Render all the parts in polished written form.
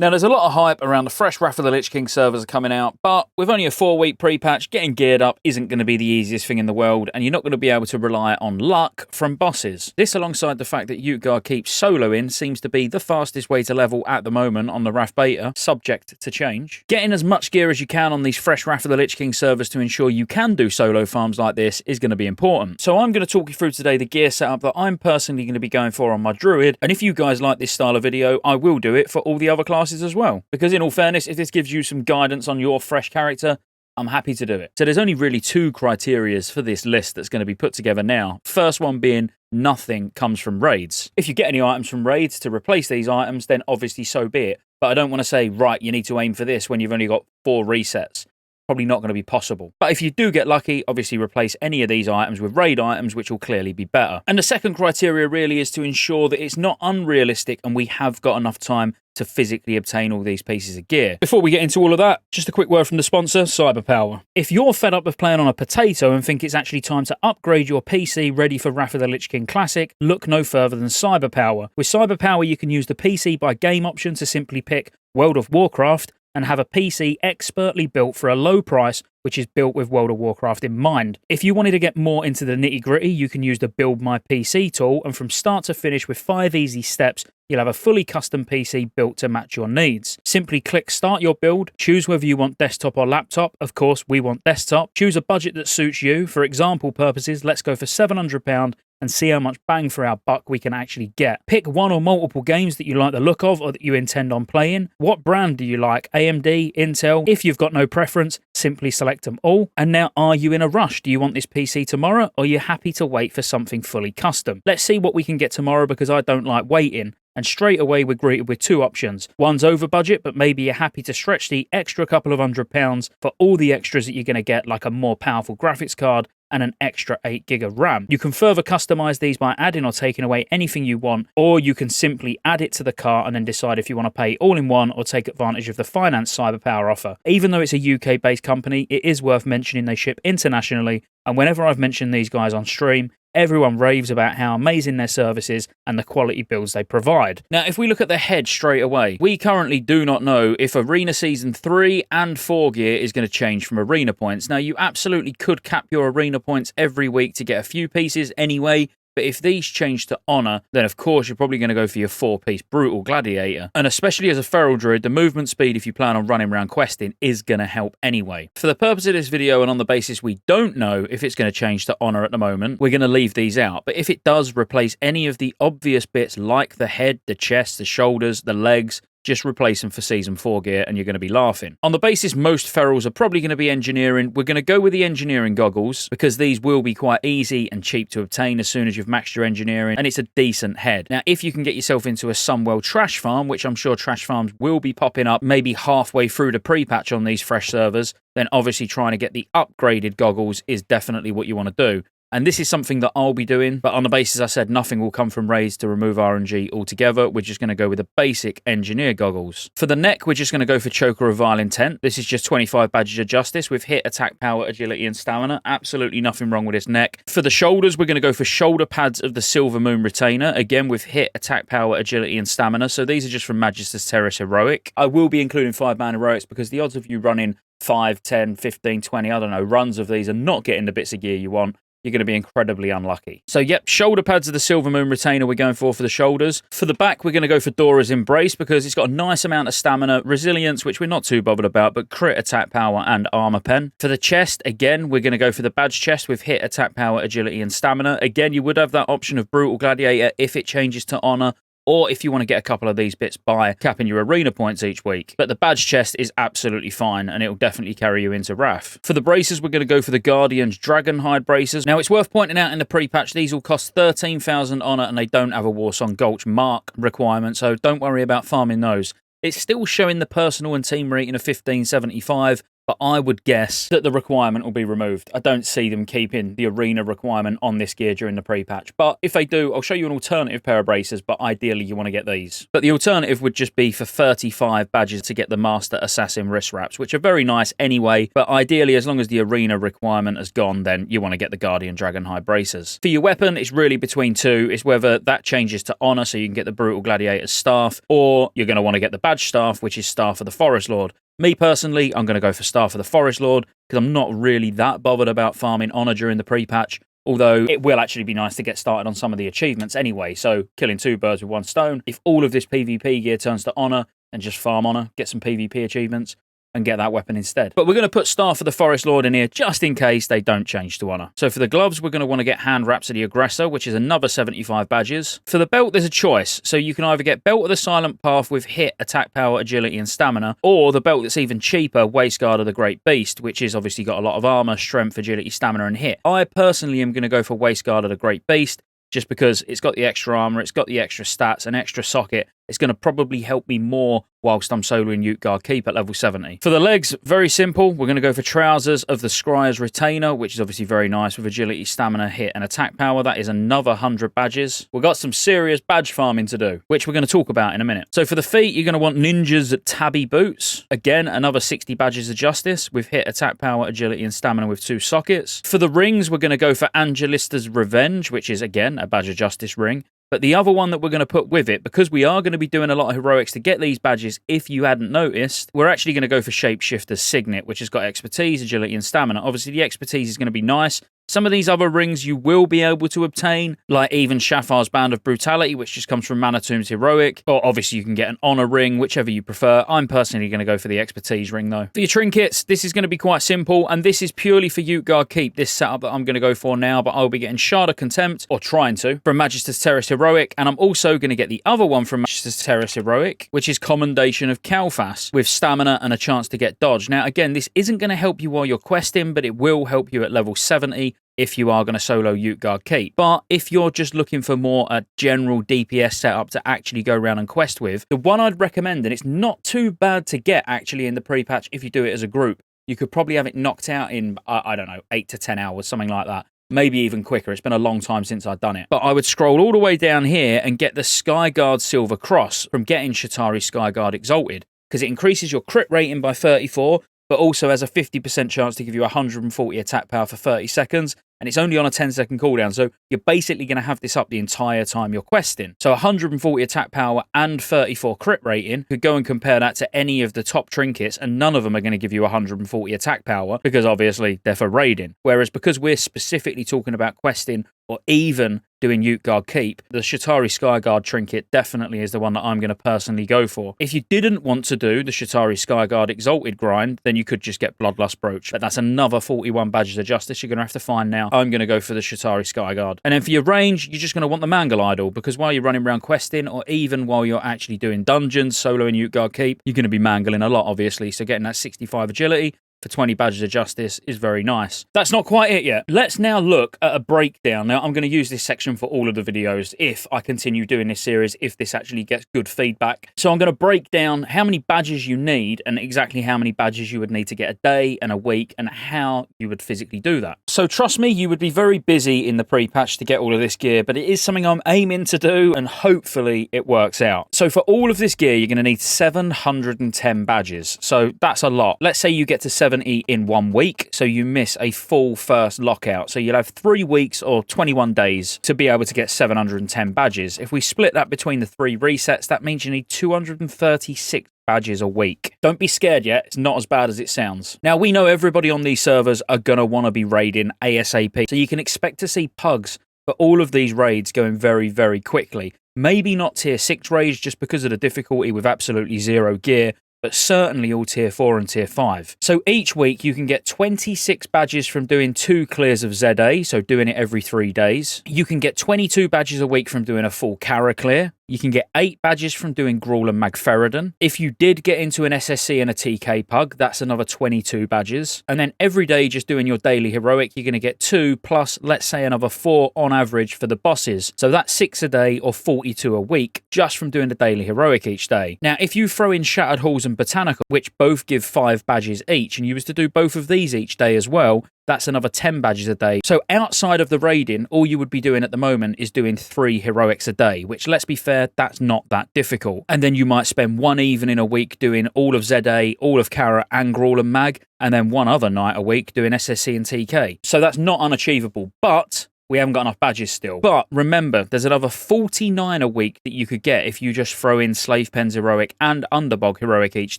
Now, there's a lot of hype around the fresh Wrath of the Lich King servers coming out, but with only a 4-week pre-patch, getting geared up isn't going to be the easiest thing in the world, and you're not going to be able to rely on luck from bosses. This, alongside the fact that Utgard keeps soloing, seems to be the fastest way to level at the moment on the Wrath beta, subject to change. Getting as much gear as you can on these fresh Wrath of the Lich King servers to ensure you can do solo farms like this is going to be important. So I'm going to talk you through today the gear setup that I'm personally going to be going for on my Druid, and if you guys like this style of video, I will do it for all the other classes as well. Because in all fairness, if this gives you some guidance on your fresh character, I'm happy to do it. So there's only really 2 criterias for this list that's going to be put together now. First one being nothing comes from raids. If you get any items from raids to replace these items, then obviously so be it. But I don't want to say, right, you need to aim for this when you've only got 4 resets. Probably not going to be possible. But if you do get lucky, obviously replace any of these items with raid items, which will clearly be better. And the second criteria really is to ensure that it's not unrealistic and we have got enough time to physically obtain all these pieces of gear. Before we get into all of that, just a quick word from the sponsor, Cyberpower. If you're fed up with playing on a potato and think it's actually time to upgrade your PC ready for Wrath of the Lich King Classic, look no further than Cyberpower. With Cyberpower, you can use the PC by game option to simply pick World of Warcraft and have a PC expertly built for a low price, which is built with World of Warcraft in mind. If you wanted to get more into the nitty-gritty, you can use the Build My PC tool, and from start to finish with 5 easy steps, you'll have a fully custom PC built to match your needs. Simply click Start Your Build, choose whether you want desktop or laptop. Of course, we want desktop. Choose a budget that suits you. For example purposes, let's go for £700 and see how much bang for our buck we can actually get. Pick one or multiple games that you like the look of or that you intend on playing. What brand do you like? AMD, Intel? If you've got no preference, simply select them all. And now, are you in a rush? Do you want this PC tomorrow, or are you happy to wait for something fully custom? Let's see what we can get tomorrow, because I don't like waiting. And straight away we're greeted with 2 options. One's over budget, but maybe you're happy to stretch the extra couple of £100 for all the extras that you're going to get, like a more powerful graphics card and an extra 8GB of RAM. You can further customize these by adding or taking away anything you want, or you can simply add it to the cart and then decide if you want to pay all in one or take advantage of the finance Cyberpower offer. Even though it's a UK-based company, it is worth mentioning they ship internationally, and whenever I've mentioned these guys on stream, everyone raves about how amazing their service is and the quality builds they provide. Now, if we look at the head straight away, we currently do not know if Arena Season 3 and 4 gear is going to change from Arena points. Now, you absolutely could cap your Arena points every week to get a few pieces anyway, but if these change to Honor, then of course you're probably going to go for your 4-piece Brutal Gladiator. And especially as a Feral Druid, the movement speed, if you plan on running around questing, is going to help anyway. For the purpose of this video, and on the basis we don't know if it's going to change to Honor at the moment, we're going to leave these out. But if it does replace any of the obvious bits like the head, the chest, the shoulders, the legs, just replace them for Season 4 gear and you're going to be laughing. On the basis most ferals are probably going to be engineering, we're going to go with the engineering goggles, because these will be quite easy and cheap to obtain as soon as you've maxed your engineering, and it's a decent head. Now, if you can get yourself into a Sunwell trash farm, which I'm sure trash farms will be popping up maybe halfway through the pre-patch on these fresh servers, then obviously trying to get the upgraded goggles is definitely what you want to do. And this is something that I'll be doing, but on the basis I said nothing will come from raids to remove RNG altogether, we're just going to go with the basic engineer goggles. For the neck, we're just going to go for Choker of Vile Intent. This is just 25 badges of justice with hit, attack, power, agility, and stamina. Absolutely nothing wrong with this neck. For the shoulders, we're going to go for shoulder pads of the Silver Moon Retainer, again with hit, attack, power, agility, and stamina. So these are just from Magister's Terrace Heroic. I will be including 5-man heroics because the odds of you running 5, 10, 15, 20, I don't know, runs of these and not getting the bits of gear you want, you're going to be incredibly unlucky. So, yep, shoulder pads of the Silver Moon Retainer we're going for the shoulders. For the back, we're going to go for Dora's Embrace because it's got a nice amount of stamina, resilience, which we're not too bothered about, but crit, attack power, and armor pen. For the chest, again, we're going to go for the badge chest with hit, attack power, agility, and stamina. Again, you would have that option of Brutal Gladiator if it changes to Honor, or if you want to get a couple of these bits by capping your arena points each week. But the badge chest is absolutely fine, and it will definitely carry you into Wrath. For the braces, we're going to go for the Guardian's Dragonhide braces. Now, it's worth pointing out in the pre-patch, these will cost 13,000 honor, and they don't have a Warsong Gulch mark requirement, so don't worry about farming those. It's still showing the personal and team rating of 1575, but I would guess that the requirement will be removed. I don't see them keeping the arena requirement on this gear during the pre-patch, but if they do, I'll show you an alternative pair of bracers, but ideally you want to get these. But the alternative would just be for 35 badges to get the Master Assassin wrist wraps, which are very nice anyway, but ideally, as long as the arena requirement has gone, then you want to get the Guardian Dragonhide bracers. For your weapon, it's really between two. It's whether that changes to honor, so you can get the Brutal Gladiator's staff, or you're going to want to get the badge staff, which is Staff of the Forest Lord. Me personally, I'm going to go for Staff of the Forest Lord, because I'm not really that bothered about farming honor during the pre-patch, although it will actually be nice to get started on some of the achievements anyway, so killing two birds with one stone. If all of this PvP gear turns to honor, then just farm honor, get some PvP achievements, and get that weapon instead. But we're going to put Staff of the Forest Lord in here just in case they don't change to honor. So for the gloves, we're going to want to get Hand Rhapsody Aggressor, which is another 75 badges. For the belt, there's a choice. So you can either get Belt of the Silent Path with hit, attack power, agility, and stamina, or the belt that's even cheaper, Waistguard of the Great Beast, which is obviously got a lot of armor, strength, agility, stamina, and hit. I personally am going to go for Waistguard of the Great Beast, just because it's got the extra armor, it's got the extra stats, an extra socket. It's going to probably help me more whilst I'm soloing Utgard Keep at level 70. For the legs, very simple. We're going to go for Trousers of the Scryer's Retainer, which is obviously very nice with agility, stamina, hit, and attack power. That is another 100 badges. We've got some serious badge farming to do, which we're going to talk about in a minute. So for the feet, you're going to want Ninja's Tabby Boots. Again, another 60 badges of justice with hit, attack power, agility, and stamina with 2 sockets. For the rings, we're going to go for Angelista's Revenge, which is, again, a badge of justice ring. But the other one that we're going to put with it, because we are going to be doing a lot of heroics to get these badges, if you hadn't noticed, we're actually going to go for Shapeshifter's Signet, which has got expertise, agility, and stamina. Obviously, the expertise is going to be nice. Some of these other rings you will be able to obtain, like even Shafar's Band of Brutality, which just comes from Manatoum's Heroic, or obviously you can get an Honor ring, whichever you prefer. I'm personally going to go for the Expertise ring, though. For your trinkets, this is going to be quite simple, and this is purely for Utgard Keep, this setup that I'm going to go for now, but I'll be getting Shard of Contempt, or trying to, from Magister's Terrace Heroic, and I'm also going to get the other one from Magister's Terrace Heroic, which is Commendation of Kalfas, with stamina and a chance to get dodge. Now, again, this isn't going to help you while you're questing, but it will help you at level 70, if you are going to solo Utgard Keep. But if you're just looking for more a general DPS setup to actually go around and quest with, the one I'd recommend, and it's not too bad to get actually in the pre-patch if you do it as a group, you could probably have it knocked out in, I don't know, 8 to 10 hours, something like that. Maybe even quicker. It's been a long time since I've done it. But I would scroll all the way down here and get the Skyguard Silver Cross from getting Shatari Skyguard Exalted, because it increases your crit rating by 34, but also has a 50% chance to give you 140 attack power for 30 seconds, and it's only on a 10-second cooldown, so you're basically going to have this up the entire time you're questing. So 140 attack power and 34 crit rating, you could go and compare that to any of the top trinkets, and none of them are going to give you 140 attack power, because obviously they're for raiding. Whereas because we're specifically talking about questing, or even doing Utgard Keep, the Shatari Skyguard trinket definitely is the one that I'm going to personally go for. If you didn't want to do the Shatari Skyguard Exalted grind, then you could just get Bloodlust Brooch. But that's another 41 badges of justice you're going to have to find now. I'm going to go for the Shatari Skyguard. And then for your range, you're just going to want the Mangle Idol, because while you're running around questing, or even while you're actually doing dungeons, soloing Utgard Keep, you're going to be mangling a lot, obviously. So getting that 65 agility for 20 badges of justice is very nice. That's not quite it yet. Let's now look at a breakdown. Now, I'm going to use this section for all of the videos if I continue doing this series, if this actually gets good feedback. So I'm going to break down how many badges you need and exactly how many badges you would need to get a day and a week and how you would physically do that. So trust me, you would be very busy in the pre-patch to get all of this gear, but it is something I'm aiming to do and hopefully it works out. So for all of this gear, you're going to need 710 badges. So that's a lot. Let's say you get to 70 in 1 week, so you miss a full first lockout. So you'll have 3 weeks or 21 days to be able to get 710 badges. If we split that between the 3 resets, that means you need 236 badges a week. Don't be scared yet, it's not as bad as it sounds. Now, we know everybody on these servers are going to want to be raiding ASAP, so you can expect to see pugs for all of these raids going very, very quickly. Maybe not tier 6 raids just because of the difficulty with absolutely zero gear, but certainly all tier 4 and tier 5. So each week you can get 26 badges from doing 2 clears of ZA, so doing it every 3 days. You can get 22 badges a week from doing a full Kara clear. You can get 8 badges from doing Gruul and Magferidon. If you did get into an SSC and a TK pug, that's another 22 badges. And then every day just doing your daily heroic, you're going to get 2 plus, let's say, another 4 on average for the bosses. So that's 6 a day or 42 a week just from doing the daily heroic each day. Now, if you throw in Shattered Halls and Botanical, which both give 5 badges each, and you was to do both of these each day as well, that's another 10 badges a day. So outside of the raiding, all you would be doing at the moment is doing 3 heroics a day, which, let's be fair, that's not that difficult. And then you might spend one evening a week doing all of ZA, all of Kara, and Gruul and Mag, and then one other night a week doing SSC and TK. So that's not unachievable, but we haven't got enough badges still. But remember, there's another 49 a week that you could get if you just throw in Slave Pens Heroic and Underbog Heroic each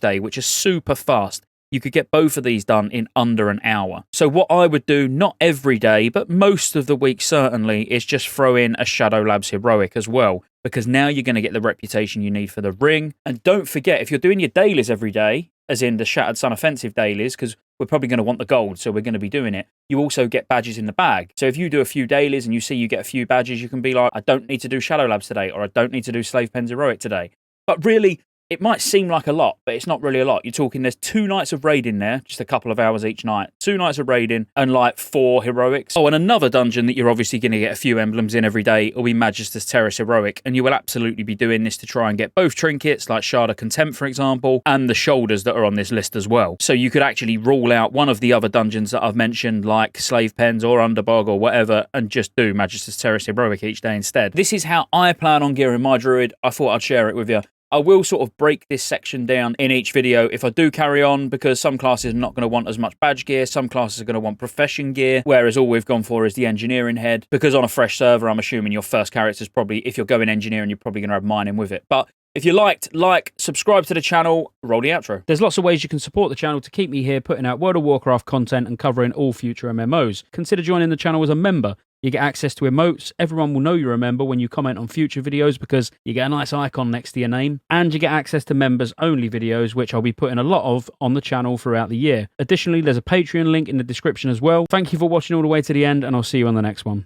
day, which is super fast. You could get both of these done in under an hour. So what I would do, not every day, but most of the week certainly, is just throw in a Shadow Labs Heroic as well, because now you're going to get the reputation you need for the ring. And don't forget, if you're doing your dailies every day, as in the Shattered Sun Offensive dailies, because we're probably going to want the gold, so we're going to be doing it, you also get badges in the bag. So if you do a few dailies and you see you get a few badges, you can be like, I don't need to do Shadow Labs today, or I don't need to do Slave Pens Heroic today. But really, it might seem like a lot, but it's not really a lot. You're talking there's 2 nights of raiding there, just a couple of hours each night. 2 nights of raiding and like 4 heroics. Oh, and another dungeon that you're obviously going to get a few emblems in every day will be Magister's Terrace Heroic. And you will absolutely be doing this to try and get both trinkets, like Shard of Contempt, for example, and the shoulders that are on this list as well. So you could actually rule out one of the other dungeons that I've mentioned, like Slave Pens or Underbog or whatever, and just do Magister's Terrace Heroic each day instead. This is how I plan on gearing my druid. I thought I'd share it with you. I will sort of break this section down in each video if I do carry on, because some classes are not going to want as much badge gear, some classes are going to want profession gear, whereas all we've gone for is the engineering head, because on a fresh server, I'm assuming your first character is probably, if you're going engineering, you're probably going to have mining with it. But if you liked, like, subscribe to the channel, roll the outro. There's lots of ways you can support the channel to keep me here putting out World of Warcraft content and covering all future MMOs. Consider joining the channel as a member. You get access to emotes, everyone will know you're a member when you comment on future videos because you get a nice icon next to your name, and you get access to members-only videos, which I'll be putting a lot of on the channel throughout the year. Additionally, there's a Patreon link in the description as well. Thank you for watching all the way to the end, and I'll see you on the next one.